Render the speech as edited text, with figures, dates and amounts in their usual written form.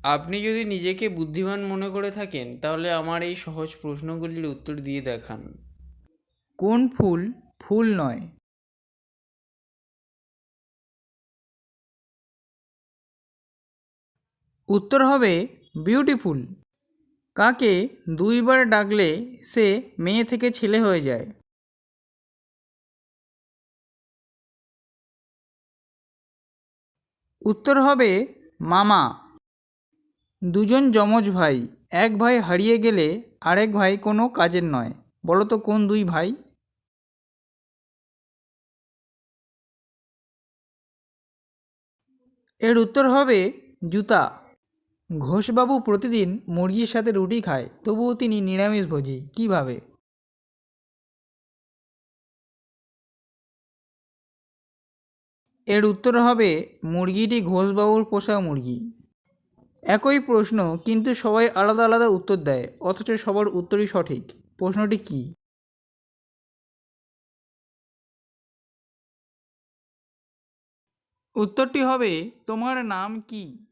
আপনি যদি নিজেকে বুদ্ধিমান মনে করে থাকেন তাহলে আমার এই সহজ প্রশ্নগুলির উত্তর দিয়ে দেখান। কোন ফুল ফুল নয়? উত্তর হবে বিউটিফুল। কাকে দুইবার ডাকলে সে মেয়ে থেকে ছেলে হয়ে যায়? উত্তর হবে মামা। দুজন যমজ ভাই, এক ভাই হারিয়ে গেলে আরেক ভাই কোনো কাজের নয়, বলো তো কোন দুই ভাই? এর উত্তর হবে জুতা। ঘোষবাবু প্রতিদিন মুরগির সাথে রুটি খায়, তবুও তিনি নিরামিষভোজী কিভাবে? এর উত্তর হবে মুরগিটি ঘোষবাবুর পোষা মুরগি। একই প্রশ্ন কিন্তু সবাই আলাদা আলাদা উত্তর দেয়, অথচ সবার উত্তরই সঠিক। প্রশ্নটি কি? উত্তরটি হবে তোমার নাম কি।